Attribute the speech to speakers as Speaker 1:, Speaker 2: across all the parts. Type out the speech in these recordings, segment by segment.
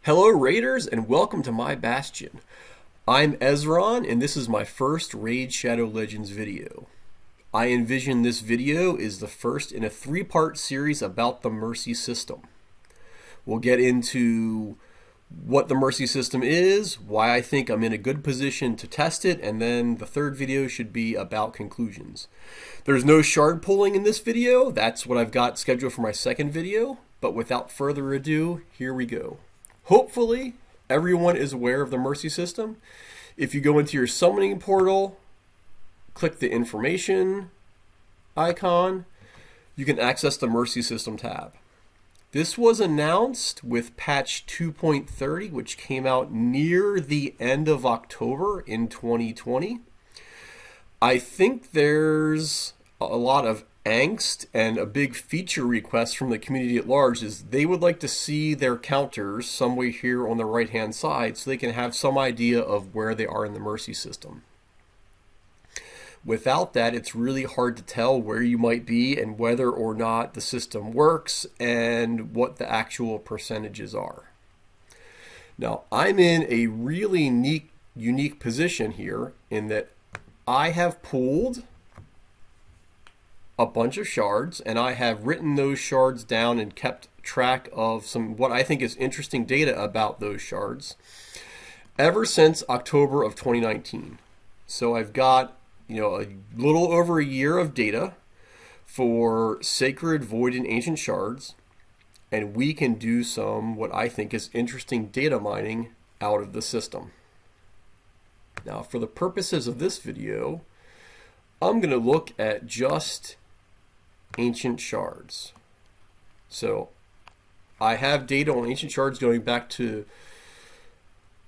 Speaker 1: Hello Raiders and welcome to my Bastion. I'm Ezron and this is my first Raid Shadow Legends video. I envision this video is the first in a three-part series about the Mercy system. We'll get into what the Mercy system is, why I think I'm in a good position to test it, and then the third video should be about conclusions. There's no shard pulling in this video, that's what I've got scheduled for my second video, but without further ado, here we go. Hopefully, everyone is aware of the Mercy system. If you go into your summoning portal, click the information icon, you can access the Mercy system tab. This was announced with patch 2.30, which came out near the end of October in 2020. I think there's a lot of angst and a big feature request from the community at large is they would like to see their counters somewhere here on the right hand side so they can have some idea of where they are in the Mercy system. Without that, it's really hard to tell where you might be and whether or not the system works and what the actual percentages are. Now, I'm in a really unique position here in that I have pulled a bunch of shards, and I have written those shards down and kept track of some what I think is interesting data about those shards ever since October of 2019. So I've got, a little over a year of data for Sacred, Void, and Ancient Shards, and we can do some what I think is interesting data mining out of the system. Now, for the purposes of this video, I'm going to look at just Ancient Shards. So I have data on Ancient Shards going back to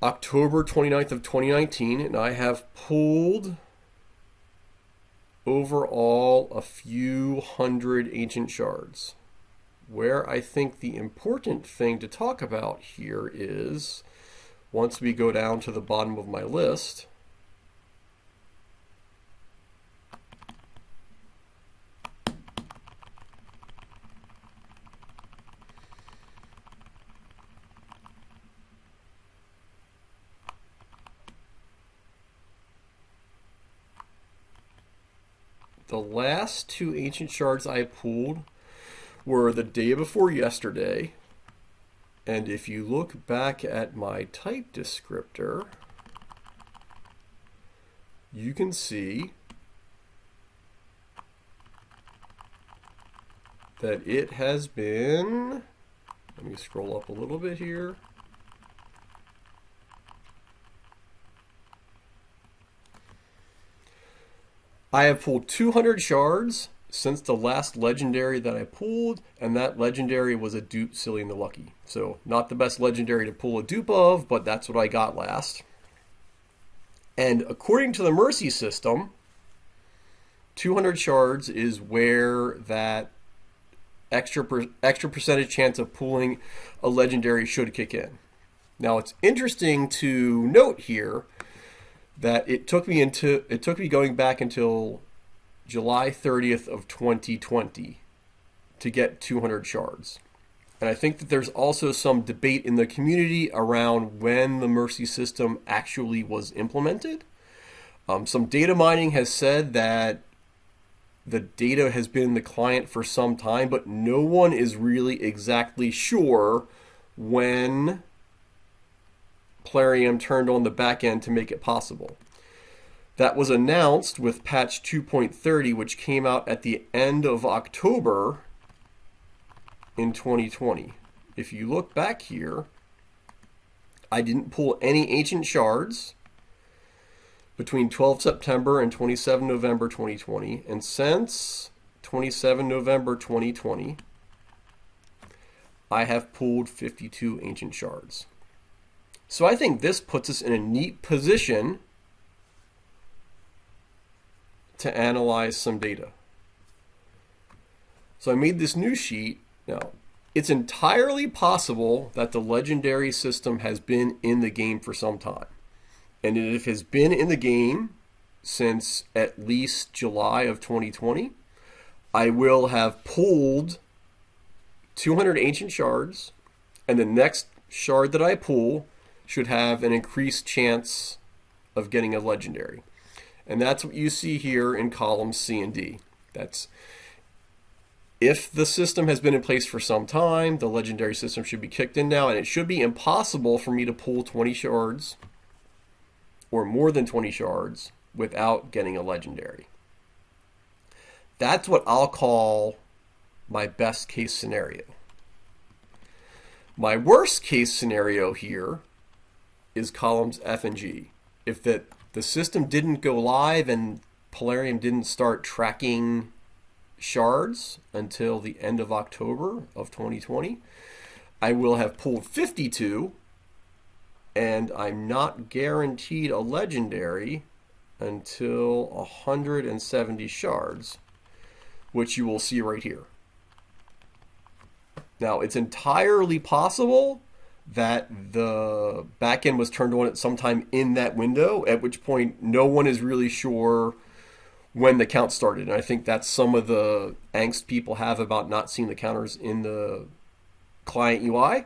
Speaker 1: October 29th of 2019, and I have pulled overall a few hundred Ancient Shards. Where I think the important thing to talk about here is, once we go down to the bottom of my list, the last two Ancient Shards I pulled were the day before yesterday, and if you look back at my type descriptor, you can see that it has been, let me scroll up a little bit here, I have pulled 200 shards since the last legendary that I pulled, and that legendary was a dupe Silly and the Lucky. So not the best legendary to pull a dupe of, but that's what I got last. And according to the Mercy system, 200 shards is where that extra percentage chance of pulling a legendary should kick in. Now it's interesting to note here that it took me going back until July 30th of 2020 to get 200 shards. And I think that there's also some debate in the community around when the Mercy system actually was implemented. Some data mining has said that the data has been in the client for some time, but no one is really exactly sure when Plarium turned on the back end to make it possible. That was announced with patch 2.30, which came out at the end of October in 2020. If you look back here, I didn't pull any Ancient Shards between 12 September and 27 November 2020, and since 27 November 2020, I have pulled 52 Ancient Shards. So I think this puts us in a neat position to analyze some data. So I made this new sheet. Now, it's entirely possible that the legendary system has been in the game for some time. And if it has been in the game since at least July of 2020, I will have pulled 200 Ancient Shards, and the next shard that I pull should have an increased chance of getting a legendary. And that's what you see here in columns C and D. That's if the system has been in place for some time, the legendary system should be kicked in now, and it should be impossible for me to pull 20 shards or more than 20 shards without getting a legendary. That's what I'll call my best case scenario. My worst case scenario here is columns F and G. If the system didn't go live and Polarium didn't start tracking shards until the end of October of 2020, I will have pulled 52, and I'm not guaranteed a legendary until 170 shards, which you will see right here. Now, it's entirely possible that the backend was turned on at some time in that window, at which point no one is really sure when the count started. And I think that's some of the angst people have about not seeing the counters in the client UI.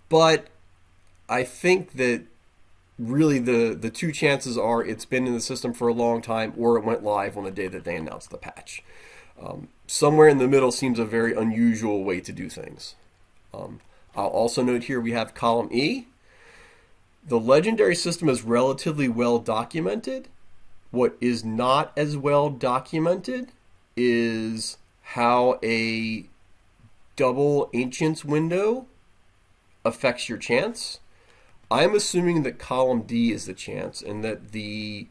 Speaker 1: But I think that really the two chances are it's been in the system for a long time, or it went live on the day that they announced the patch. Somewhere in the middle seems a very unusual way to do things. I'll also note here we have column E. The legendary system is relatively well documented. What is not as well documented is how a double ancients window affects your chance. I'm assuming that column D is the chance, and that the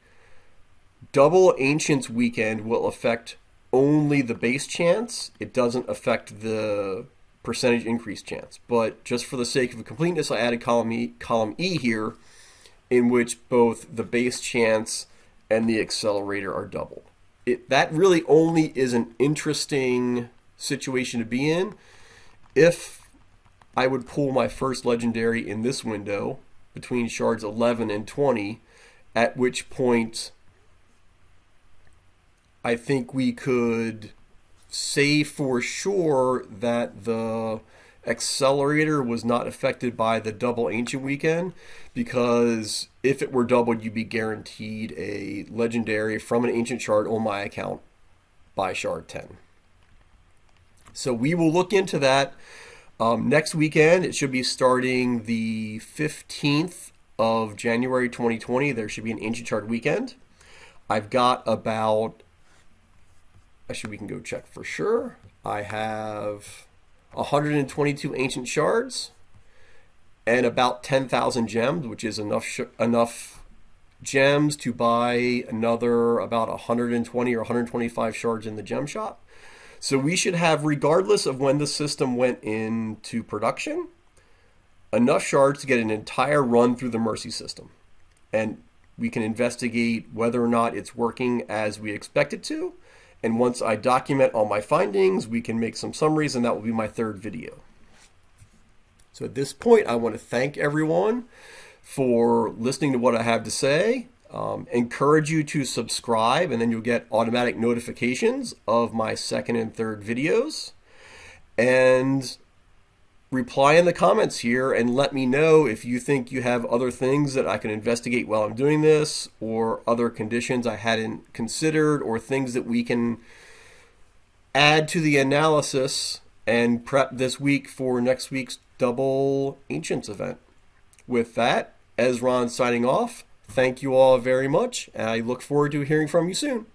Speaker 1: double ancients weekend will affect only the base chance. It doesn't affect the percentage increase chance. But just for the sake of completeness, I added column E here, in which both the base chance and the accelerator are doubled. That really only is an interesting situation to be in if I would pull my first legendary in this window between shards 11 and 20, at which point I think we could say for sure that the accelerator was not affected by the double ancient weekend, because if it were doubled, you'd be guaranteed a legendary from an ancient shard on my account by shard 10. So we will look into that next weekend. It should be starting the 15th of January 2020. There should be an ancient shard weekend. I've got about, actually we can go check for sure. I have 122 ancient shards and about 10,000 gems, which is enough gems to buy another about 120 or 125 shards in the gem shop. So we should have, regardless of when the system went into production, enough shards to get an entire run through the Mercy system. And we can investigate whether or not it's working as we expect it to. And once I document all my findings, we can make some summaries, and that will be my third video. So at this point, I want to thank everyone for listening to what I have to say. Encourage you to subscribe, and then you'll get automatic notifications of my second and third videos. And reply in the comments here and let me know if you think you have other things that I can investigate while I'm doing this, or other conditions I hadn't considered, or things that we can add to the analysis and prep this week for next week's Double Ancients event. With that, Ezron signing off. Thank you all very much, and I look forward to hearing from you soon.